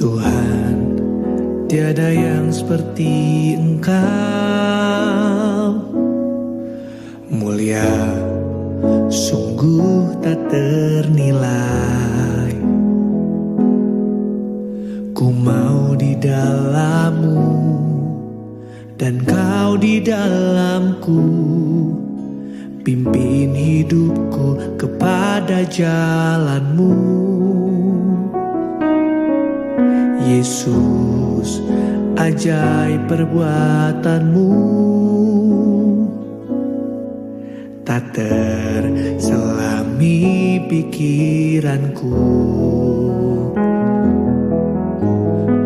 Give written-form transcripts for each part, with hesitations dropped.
Tuhan, tiada yang seperti Engkau, mulia sungguh tak ternilai. Ku mau di dalam-Mu dan Kau di dalamku, pimpin hidupku kepada jalan-Mu. Yesus, ajaib perbuatan-Mu tak terselami pikiranku.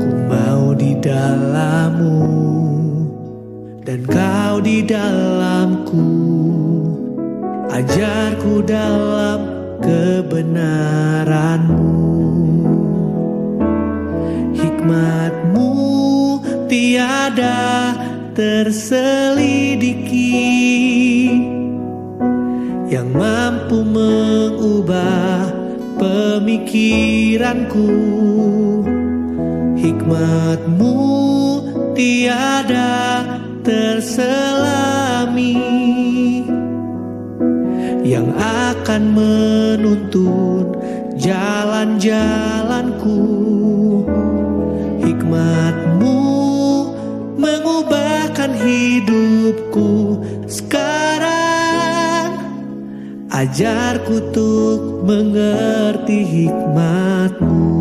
Ku mau di dalam-Mu dan Kau di dalamku, ajarku dalam kebenaran-Mu. Hikmat-Mu tiada terselidiki, yang mampu mengubah pemikiranku. Hikmat-Mu tiada terselami, yang akan menuntun jalan-jalanku. Hikmat-Mu mengubahkan hidupku sekarang. Ajarku untuk mengerti hikmat-Mu.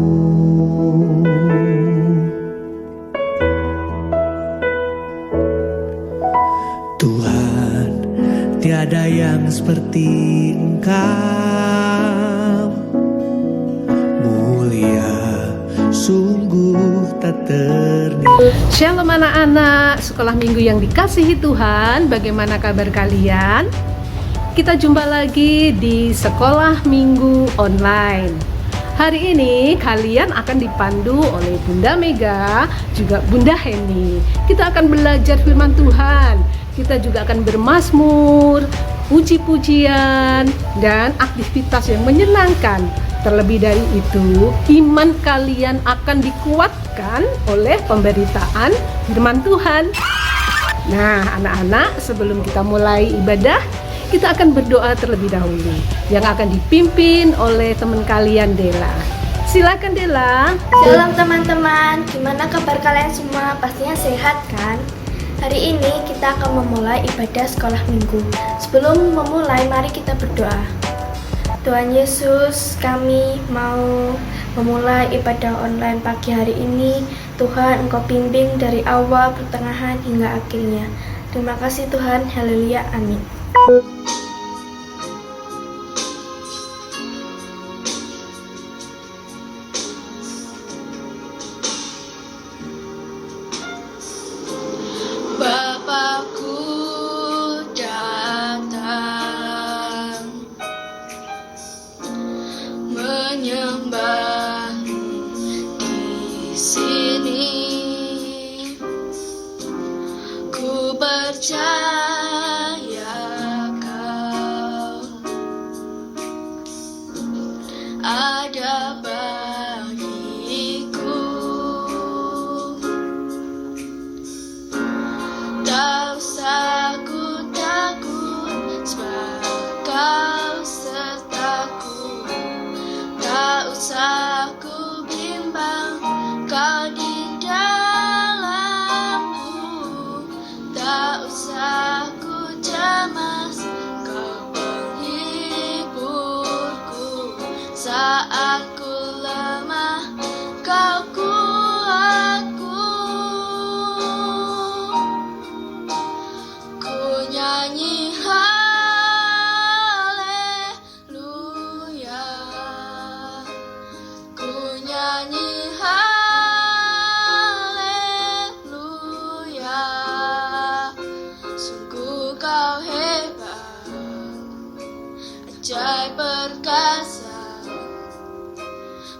Tuhan, tiada yang seperti Engkau, mulia sungguh tak ternilai. Shalom anak-anak sekolah minggu yang dikasihi Tuhan, bagaimana kabar kalian? Kita jumpa lagi di sekolah minggu online. Hari ini kalian akan dipandu oleh Bunda Mega, juga Bunda Heni. Kita akan belajar firman Tuhan. Kita juga akan bermazmur, puji-pujian, dan aktivitas yang menyenangkan. Terlebih dari itu, iman kalian akan dikuatkan oleh pemberitaan firman Tuhan. Nah, anak-anak, sebelum kita mulai ibadah, kita akan berdoa terlebih dahulu, yang akan dipimpin oleh teman kalian, Dela. Silakan, Dela. Shalom teman-teman, gimana kabar kalian semua? Pastinya sehat kan? Hari ini kita akan memulai ibadah sekolah minggu. Sebelum memulai, mari kita berdoa. Tuhan Yesus, kami mau memulai ibadah online pagi hari ini. Tuhan, Engkau bimbing dari awal, pertengahan, hingga akhirnya. Terima kasih Tuhan, haleluya, amin. Bapakku datang menyembah di sini. Ku percaya Kau ada bagiku. Tak usah ku takut, sebab Kau sertaku. Tak usah ku bimbang, Kau di dalamku. Tak usah perkasa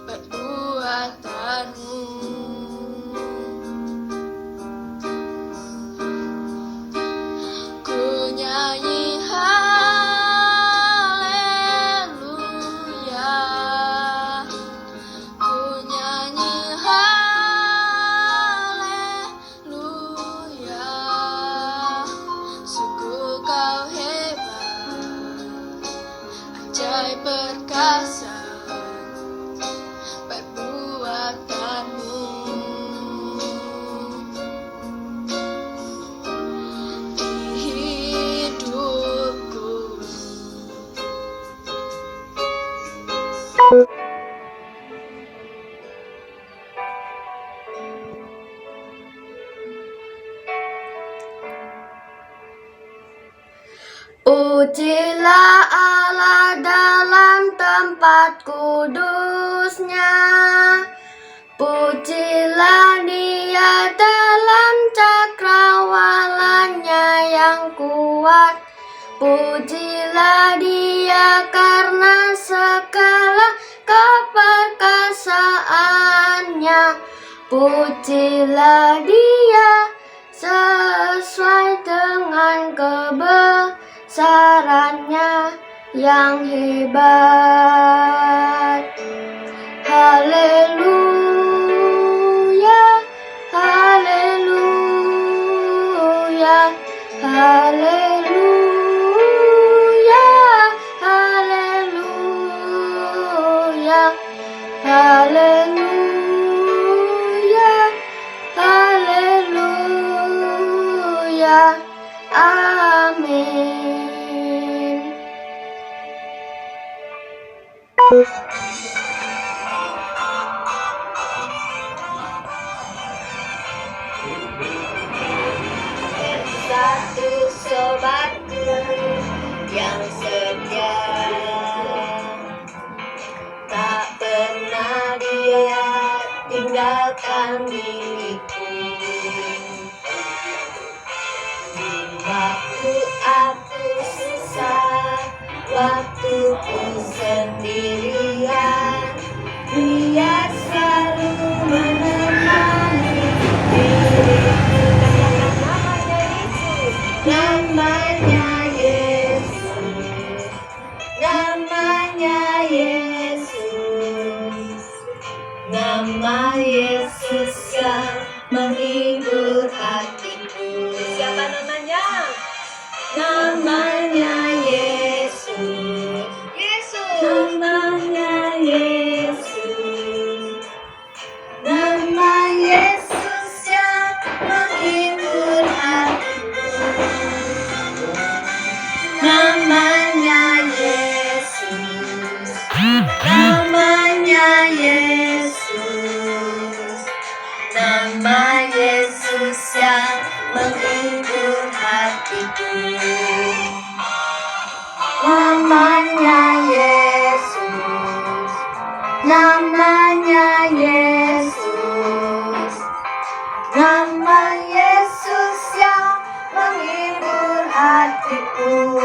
perbuatanmu. Ku nyanyi haleluya, ku nyanyi haleluya. Sungguh kau hebat, ajaib perkasa perbuatanmu. Di hidupku Pujilah Allah dalam tempat kudusnya, pujilah Dia dalam cakrawalannya yang kuat, pujilah Dia karena segala keperkasaannya, pujilah Dia sesuai dengan kebesarannya yang hebat. Haleluya, haleluya, haleluya, haleluya, haleluya, haleluya. Amin. Satu sobatku yang setia, tak pernah dia tinggalkan diriku. Waktu aku susah, waktu ku sendirian, Dia selalu menemani diriku. Namanya Yesus, namanya Yesus, nama Yesus yang menghibur hatiku. Siapa namanya? Namanya Yesus, Yesus, namanya Yesus, nama Yesus yang menghibur hatiku. Namanya Yesus, namanya Yesus, nama Yesus yang menghibur hatiku. Namanya Yesus, namanya Yesus, nama Yesus yang menghibur hatiku.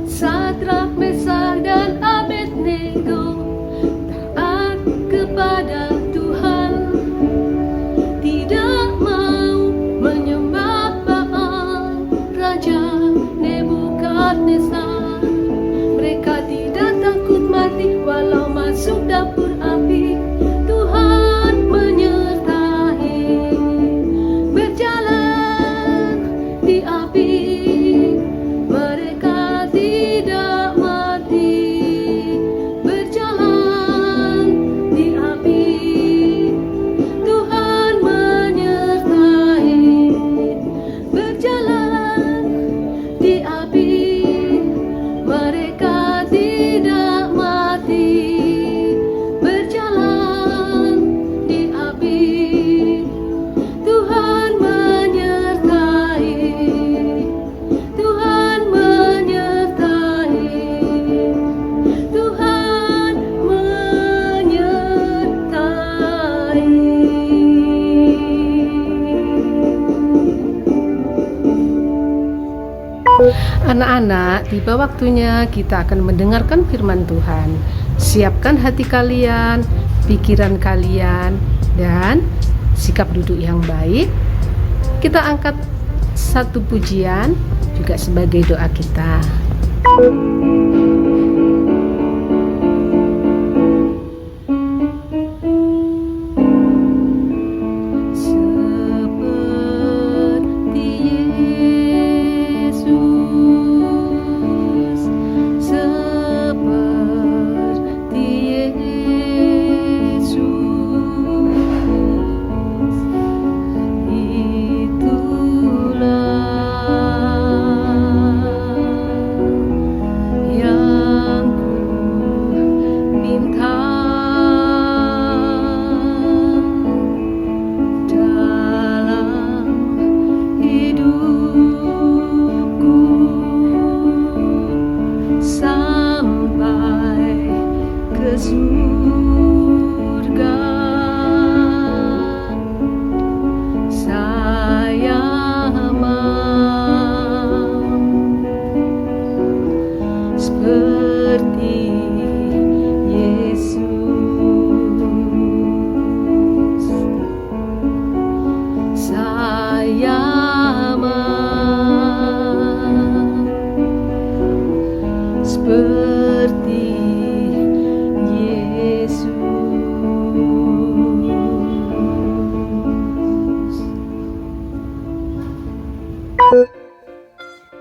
Sadrak, Mesak, dan Abednego taat kepada Tuhan. Anak-anak, tiba waktunya kita akan mendengarkan firman Tuhan. Siapkan hati kalian, pikiran kalian, dan sikap duduk yang baik. Kita angkat satu pujian juga sebagai doa kita.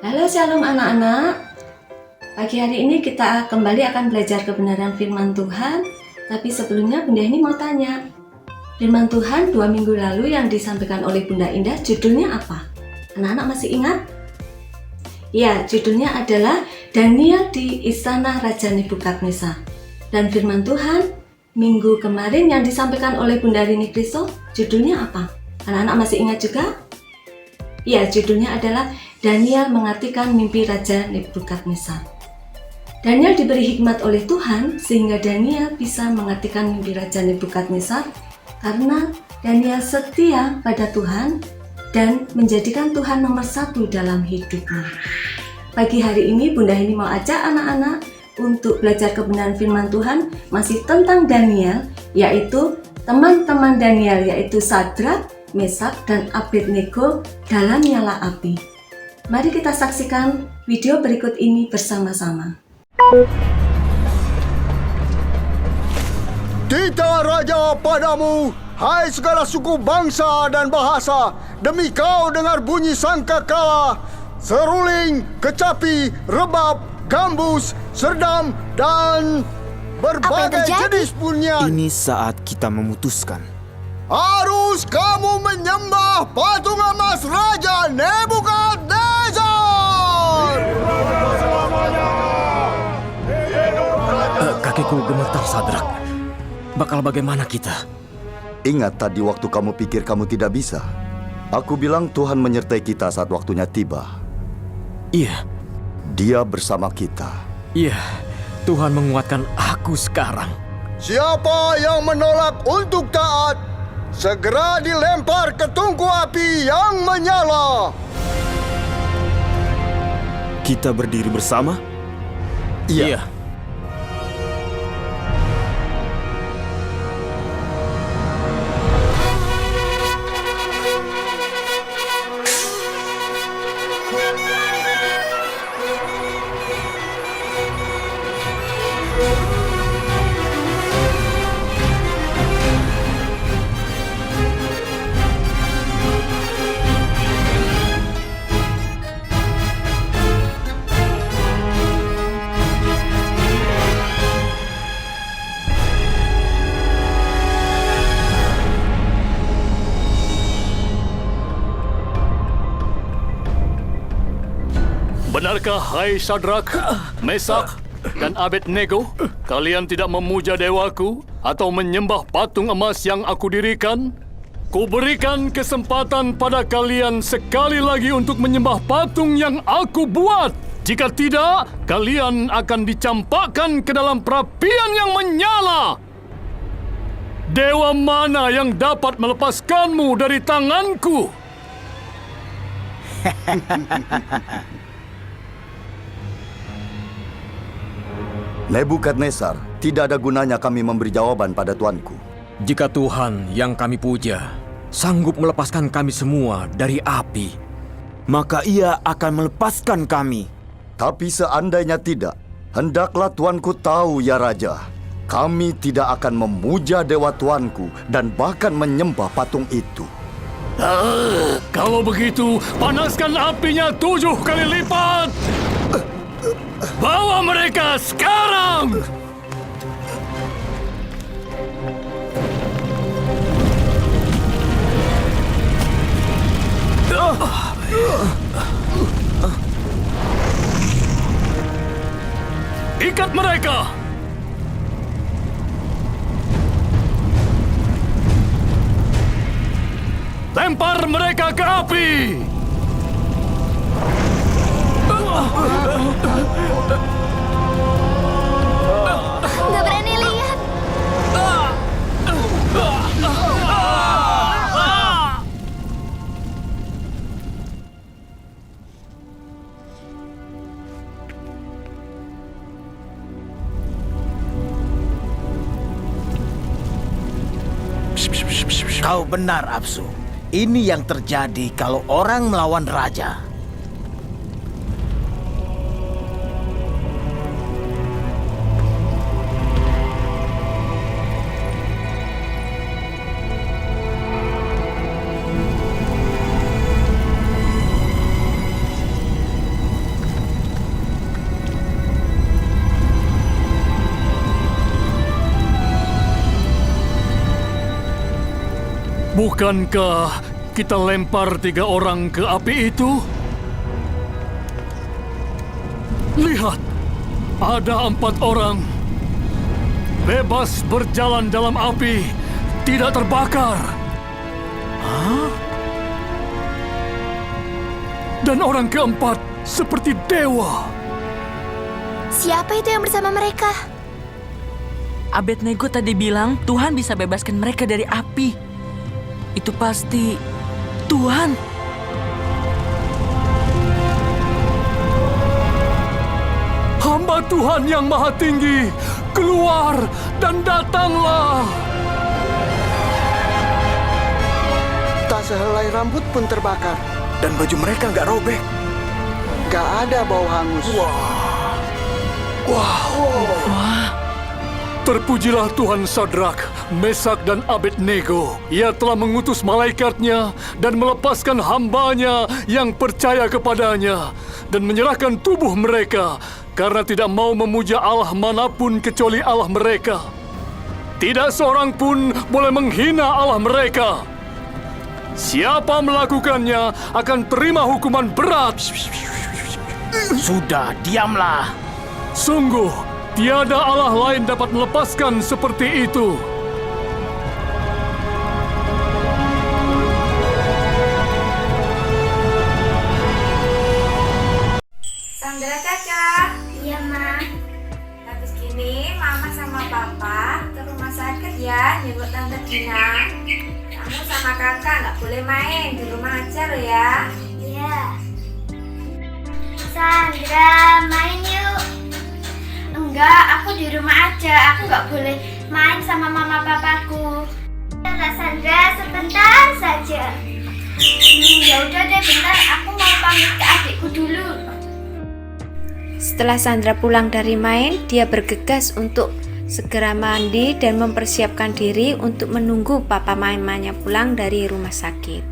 Halo Shalom anak-anak. Pagi hari ini kita kembali akan belajar kebenaran firman Tuhan. Tapi sebelumnya Bunda ini mau tanya, firman Tuhan 2 minggu lalu yang disampaikan oleh Bunda Indah judulnya apa? Anak-anak masih ingat? Ya, judulnya adalah Daniel di Istana Raja Nebukadnezar. Dan firman Tuhan minggu kemarin yang disampaikan oleh Bunda Rini Kristo judulnya apa? Anak-anak masih ingat juga? Ya, judulnya adalah Daniel mengartikan mimpi Raja Nebukadnezar. Daniel diberi hikmat oleh Tuhan sehingga Daniel bisa mengartikan mimpi Raja Nebukadnezar karena Daniel setia pada Tuhan dan menjadikan Tuhan nomor 1 dalam hidupnya. Pagi hari ini Bunda ini mau ajak anak-anak untuk belajar kebenaran firman Tuhan masih tentang Daniel, yaitu teman-teman Daniel yaitu Sadrak, Mesak, dan Abednego dalam nyala api. Mari kita saksikan video berikut ini bersama-sama. Titah Raja padamu, hai segala suku bangsa dan bahasa, demi kau dengar bunyi sangkakala, seruling, kecapi, rebab, gambus, serdam, dan berbagai jenis bunyian. Ini saat kita memutuskan. Harus kamu menyembah patung emas Raja Nebukadnezar. Kakiku gemetar, Sadrak. Bakal bagaimana kita? Ingat tadi waktu kamu pikir kamu tidak bisa? Aku bilang Tuhan menyertai kita saat waktunya tiba. Iya, Dia bersama kita. iya. Tuhan menguatkan aku sekarang. Siapa yang menolak untuk taat, segera dilempar ke tungku api yang menyala. Kita berdiri bersama? Iya. Benarkah hai Sadrak, Mesak, dan Abednego, kalian tidak memuja dewaku atau menyembah patung emas yang aku dirikan? Kuberikan kesempatan pada kalian sekali lagi untuk menyembah patung yang aku buat. Jika tidak, kalian akan dicampakkan ke dalam perapian yang menyala. Dewa mana yang dapat melepaskanmu dari tanganku? Nebukadnezar, tidak ada gunanya kami memberi jawaban pada tuanku. Jika Tuhan yang kami puja sanggup melepaskan kami semua dari api, maka Ia akan melepaskan kami. Tapi seandainya tidak, hendaklah tuanku tahu ya Raja, kami tidak akan memuja dewa tuanku dan bahkan menyembah patung itu. Kalau begitu, panaskan apinya 7 kali lipat. Bawa mereka sekarang! Ikat mereka! Lempar mereka ke api! Nggak berani lihat. Kau benar, Apsu. Ini yang terjadi kalau orang melawan raja. Bukankah kita lempar 3 orang ke api itu? Lihat, ada 4 orang bebas berjalan dalam api, tidak terbakar. Hah? Dan orang keempat seperti dewa. Siapa itu yang bersama mereka? Abednego tadi bilang Tuhan bisa bebaskan mereka dari api. Itu pasti Tuhan. Hamba Tuhan yang Maha Tinggi, keluar dan datanglah. Tak sehelai rambut pun terbakar. Dan baju mereka nggak robek. Gak ada bau hangus. Terpujilah Tuhan Sadrak, Mesak dan Abednego. Ia telah mengutus malaikatnya dan melepaskan hambanya yang percaya kepadanya dan menyerahkan tubuh mereka karena tidak mau memuja Allah manapun kecuali Allah mereka. Tidak seorang pun boleh menghina Allah mereka. Siapa melakukannya akan terima hukuman berat. Sudah, diamlah. Sungguh, tiada Allah lain dapat melepaskan seperti itu. Sandra, Caca. Iya, Ma. Habis gini, Mama sama Papa ke rumah sakit ya, jemput Tante Gina. Kamu sama Kakak nggak boleh main, di rumah aja lo ya. Iya. Sandra, main yuk. Enggak, aku di rumah aja. Aku nggak boleh main sama mama papaku. Kak Sandra, sebentar saja. Ya udah deh, bentar. Aku mau pamit ke adikku dulu. Setelah Sandra pulang dari main, dia bergegas untuk segera mandi dan mempersiapkan diri untuk menunggu papa mamanya pulang dari rumah sakit.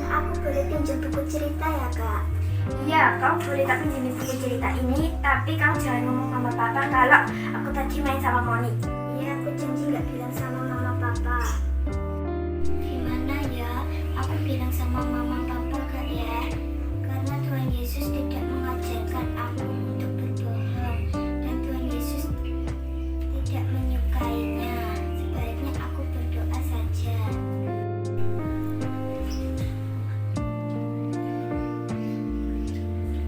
Aku boleh pinjam buku cerita ya, Kak? Iya, kamu boleh tak pinjemin buku cerita ini, tapi kamu jangan ngomong sama papa kalau aku tadi main sama Moni. Iya, aku janji nggak bilang sama mama papa. Gimana ya? Aku bilang sama mama papa Kak ya? Karena Tuhan Yesus tidak mengajarkan aku untuk berbohong, dan Tuhan Yesus tidak menyukainya. Sebaiknya aku berdoa saja.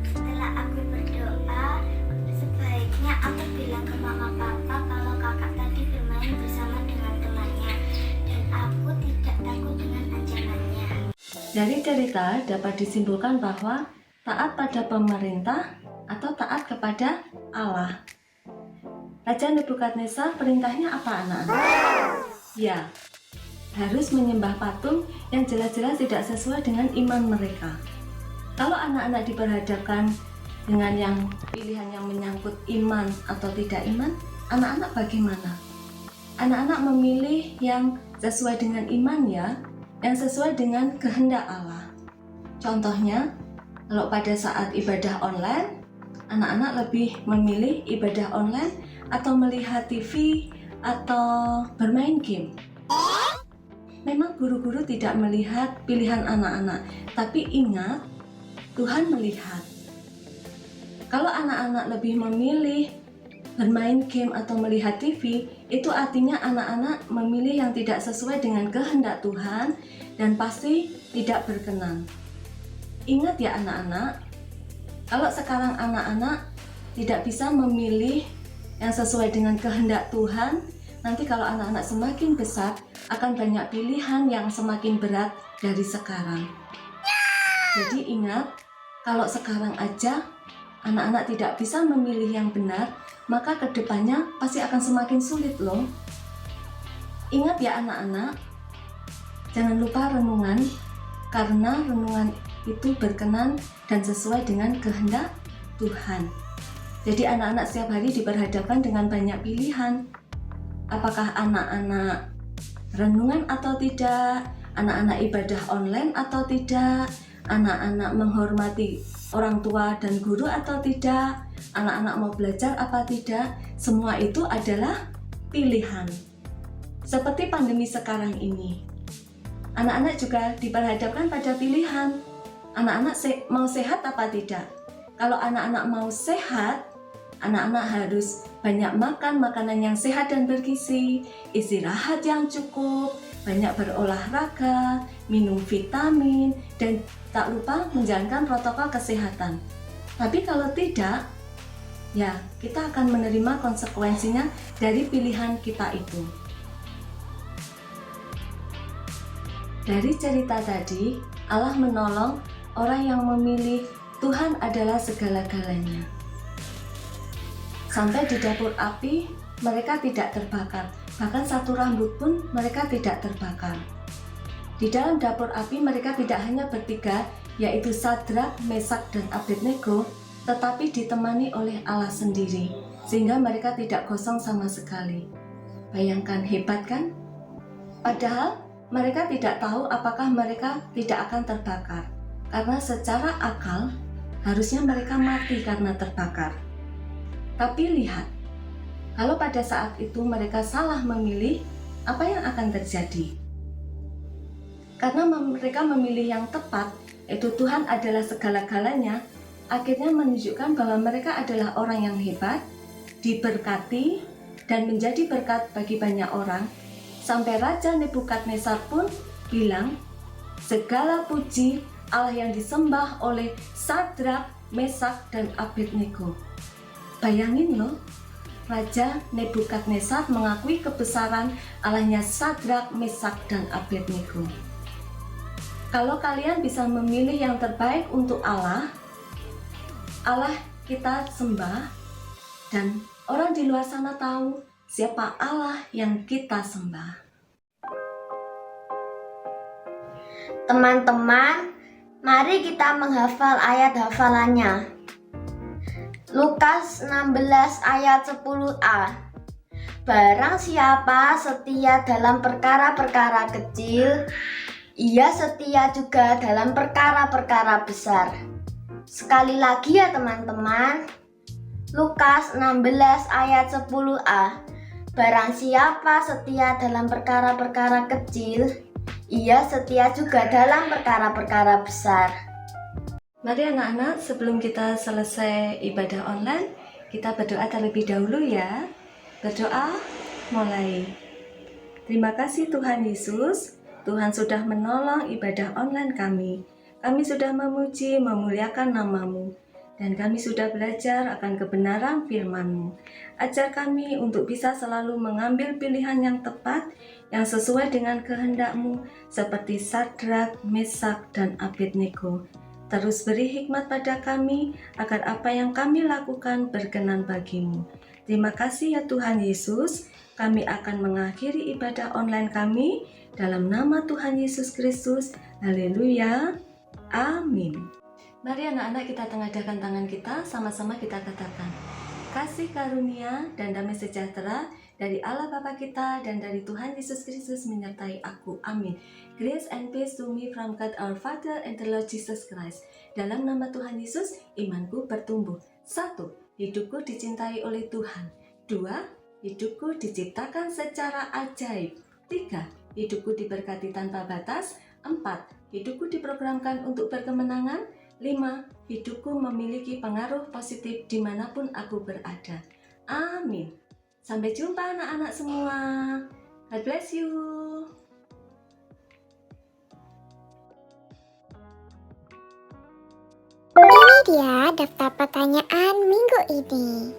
Setelah aku berdoa, sebaiknya aku bilang ke mama papa kalau kakak tadi bermain bersama dengan temannya, dan aku tidak takut dengan ancamannya. Dari cerita dapat disimpulkan bahwa taat pada pemerintah atau taat kepada Allah Raja Nebukadnezar perintahnya apa anak-anak? Ya, harus menyembah patung yang jelas-jelas tidak sesuai dengan iman mereka. Kalau anak-anak diperhadapkan dengan yang pilihan yang menyangkut iman atau tidak iman, anak-anak bagaimana? Anak-anak memilih yang sesuai dengan iman ya, yang sesuai dengan kehendak Allah. Contohnya, kalau pada saat ibadah online, anak-anak lebih memilih ibadah online atau melihat TV atau bermain game. Memang guru-guru tidak melihat pilihan anak-anak, tapi ingat, Tuhan melihat. Kalau anak-anak lebih memilih bermain game atau melihat TV, itu artinya anak-anak memilih yang tidak sesuai dengan kehendak Tuhan dan pasti tidak berkenan. Ingat ya anak-anak, kalau sekarang anak-anak tidak bisa memilih yang sesuai dengan kehendak Tuhan, nanti kalau anak-anak semakin besar akan banyak pilihan yang semakin berat dari sekarang. Jadi ingat, kalau sekarang aja anak-anak tidak bisa memilih yang benar, maka kedepannya pasti akan semakin sulit loh. Ingat ya anak-anak, jangan lupa renungan, karena renungan itu berkenan dan sesuai dengan kehendak Tuhan. Jadi anak-anak setiap hari diperhadapkan dengan banyak pilihan. Apakah anak-anak renungan atau tidak, anak-anak ibadah online atau tidak, anak-anak menghormati orang tua dan guru atau tidak, anak-anak mau belajar apa tidak, semua itu adalah pilihan. Seperti pandemi sekarang ini, anak-anak juga diperhadapkan pada pilihan. Anak-anak mau sehat apa tidak? Kalau anak-anak mau sehat, anak-anak harus banyak makan makanan yang sehat dan bergizi, istirahat yang cukup, banyak berolahraga, minum vitamin, dan tak lupa menjalankan protokol kesehatan. Tapi kalau tidak, ya kita akan menerima konsekuensinya dari pilihan kita itu. Dari cerita tadi, Allah menolong orang yang memilih Tuhan adalah segala-galanya. Sampai di dapur api, mereka tidak terbakar. Bahkan satu rambut pun mereka tidak terbakar. Di dalam dapur api mereka tidak hanya bertiga, yaitu Sadrak, Mesak, dan Abednego, tetapi ditemani oleh Allah sendiri, sehingga mereka tidak kosong sama sekali. Bayangkan, hebat kan? Padahal mereka tidak tahu apakah mereka tidak akan terbakar, karena secara akal harusnya mereka mati karena terbakar. Tapi lihat, kalau pada saat itu mereka salah memilih, apa yang akan terjadi? Karena mereka memilih yang tepat, yaitu Tuhan adalah segala-galanya, akhirnya menunjukkan bahwa mereka adalah orang yang hebat, diberkati, dan menjadi berkat bagi banyak orang. Sampai Raja Nebukadnezar pun bilang, segala puji Allah yang disembah oleh Sadrak, Mesak, dan Abednego. Bayangin loh, Raja Nebukadnezar mengakui kebesaran Allahnya Sadrak, Mesak, dan Abednego. Kalau kalian bisa memilih yang terbaik untuk Allah, Allah kita sembah, dan orang di luar sana tahu siapa Allah yang kita sembah. Teman-teman, mari kita menghafal ayat hafalannya. Lukas 16 ayat 10a. Barang siapa setia dalam perkara-perkara kecil, ia setia juga dalam perkara-perkara besar. Sekali lagi ya teman-teman, Lukas 16 ayat 10a. Barang siapa setia dalam perkara-perkara kecil, ia setia juga dalam perkara-perkara besar. Mari anak-anak, sebelum kita selesai ibadah online, kita berdoa terlebih dahulu ya. Berdoa, mulai. Terima kasih Tuhan Yesus, Tuhan sudah menolong ibadah online kami. Kami sudah memuji, memuliakan nama-Mu, dan kami sudah belajar akan kebenaran firman-Mu. Ajar kami untuk bisa selalu mengambil pilihan yang tepat, yang sesuai dengan kehendak-Mu, seperti Sadrak, Mesak, dan Abednego. Terus beri hikmat pada kami, agar apa yang kami lakukan berkenan bagi-Mu. Terima kasih ya Tuhan Yesus. Kami akan mengakhiri ibadah online kami dalam nama Tuhan Yesus Kristus. Haleluya. Amin. Mari anak-anak kita tengadahkan tangan kita, sama-sama kita katakan, kasih karunia dan damai sejahtera dari Allah Bapa kita dan dari Tuhan Yesus Kristus menyertai aku. Amin. Grace and peace to me from God our Father and the Lord Jesus Christ. Dalam nama Tuhan Yesus, imanku bertumbuh. 1. Hidupku dicintai oleh Tuhan. 2. Hidupku diciptakan secara ajaib. 3. Hidupku diberkati tanpa batas. 4. Hidupku diprogramkan untuk berkemenangan. 5. Hidupku memiliki pengaruh positif dimanapun aku berada. Amin. Sampai jumpa anak-anak semua. God bless you. Ini dia daftar pertanyaan minggu ini.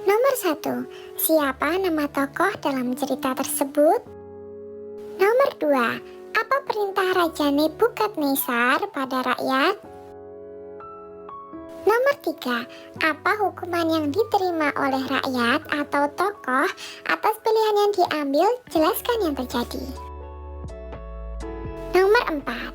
Nomor 1. Siapa nama tokoh dalam cerita tersebut? Nomor 2. Apa perintah Raja Nebukadnezar pada rakyat? Nomor 3. Apa hukuman yang diterima oleh rakyat atau tokoh atas pilihan yang diambil? Jelaskan yang terjadi. Nomor 4.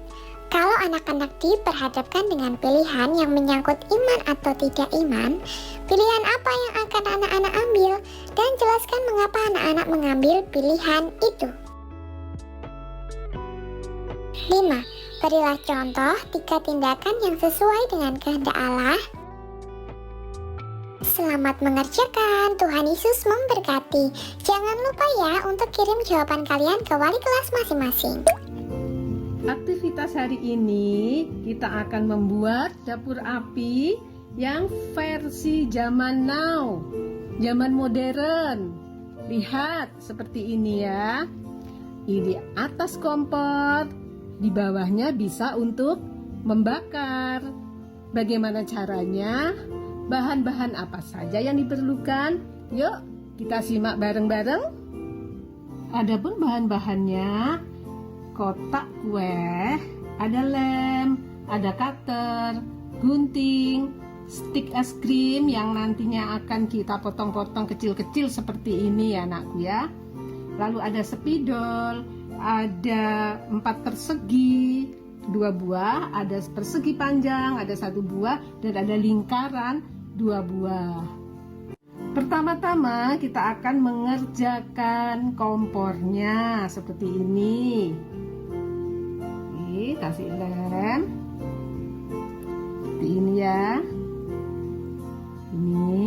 Kalau anak-anak diperhadapkan dengan pilihan yang menyangkut iman atau tidak iman, pilihan apa yang akan anak-anak ambil? Dan jelaskan mengapa anak-anak mengambil pilihan itu. 5. Berilah contoh 3 tindakan yang sesuai dengan kehendak Allah. Selamat mengerjakan, Tuhan Yesus memberkati. Jangan lupa ya untuk kirim jawaban kalian ke wali kelas masing-masing. Aktivitas hari ini kita akan membuat dapur api yang versi zaman now, zaman modern. Lihat seperti ini ya. Di atas kompor, di bawahnya bisa untuk membakar. Bagaimana caranya? Bahan-bahan apa saja yang diperlukan? Yuk kita simak bareng-bareng. Adapun bahan-bahannya, kotak kue, ada lem, ada cutter, gunting, stik es krim yang nantinya akan kita potong-potong kecil-kecil seperti ini ya anakku ya. Lalu ada spidol, ada 4 persegi, 2 buah, ada persegi panjang, ada 1 buah, dan ada lingkaran 2 buah. Pertama-tama kita akan mengerjakan kompornya seperti ini. Oke, kasih lem seperti ini ya. Ini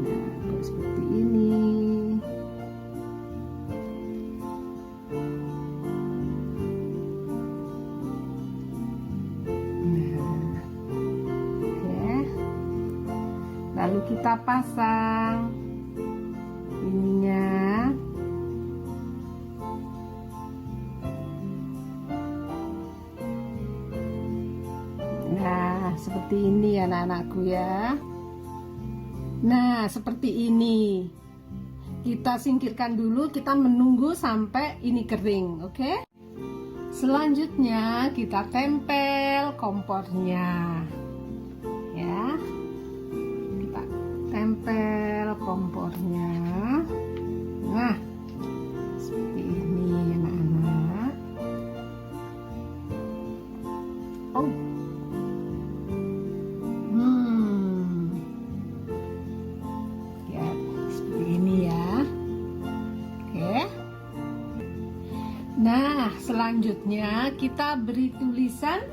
nah, seperti ini. Lalu kita pasang ininya. Nah, seperti ini ya anak-anakku ya. Nah, seperti ini. Kita singkirkan dulu, kita menunggu sampai ini kering, oke? Selanjutnya kita tempel kompornya. Ya. Tempel kompornya. Nah, seperti ini anak-anak. Oh. Ya, seperti ini ya. Oke. Nah, selanjutnya kita beri tulisan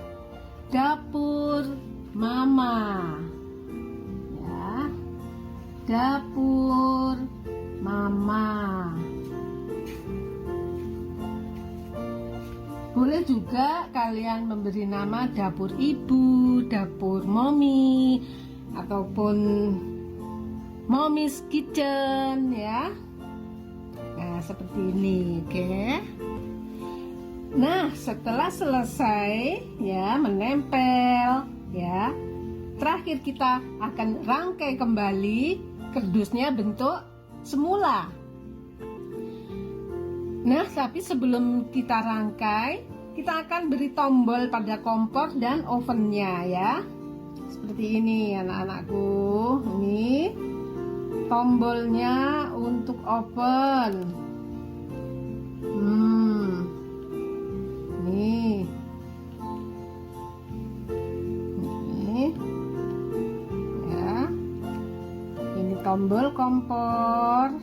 dapur mama. Dapur mama. Boleh juga kalian memberi nama dapur ibu, dapur mommy, ataupun mommy's kitchen ya. Nah, seperti ini, oke. Nah, setelah selesai ya menempel ya, terakhir kita akan rangkai kembali kardusnya bentuk semula. Nah, tapi sebelum kita rangkai, kita akan beri tombol pada kompor dan ovennya ya. seperti ini anak-anakku. Ini tombolnya untuk open. Nih. Ini. Ya. Ini tombol kompor.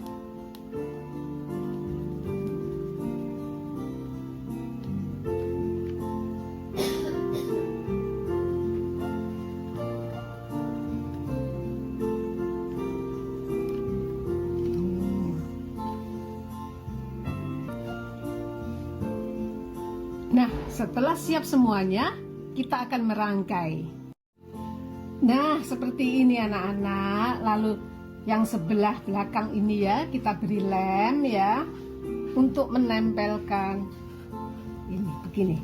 Nah, setelah siap semuanya, kita akan merangkai. Nah, seperti ini anak-anak. Lalu yang sebelah belakang ini ya, kita beri lem ya, untuk menempelkan. Ini, begini.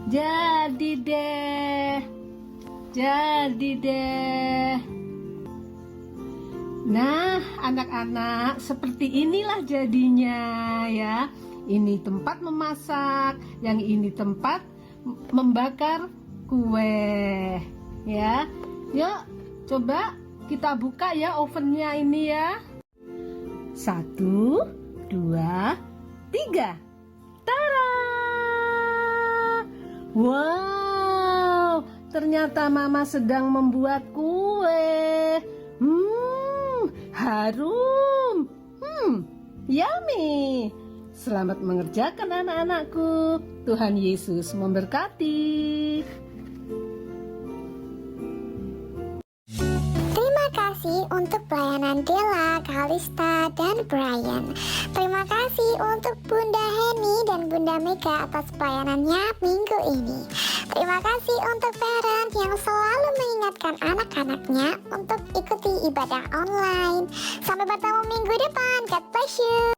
Jadi deh. Jadi deh. Nah, anak-anak, seperti inilah jadinya ya. Ini tempat memasak, yang ini tempat membakar kue. Ya. Yuk, coba kita buka ya ovennya ini ya. 1, 2, 3. Tara! Wow, ternyata Mama sedang membuat kue. Harum. Yummy. Selamat mengerjakan anak-anakku. Tuhan Yesus memberkati. Terima kasih untuk pelayanan Della, Kalista, dan Brian. Terima kasih untuk Bunda Heni dan Bunda Mega atas pelayanannya minggu ini. Terima kasih untuk parent yang selalu mengingatkan anak-anaknya untuk ikuti ibadah online. Sampai bertemu minggu depan. God bless you.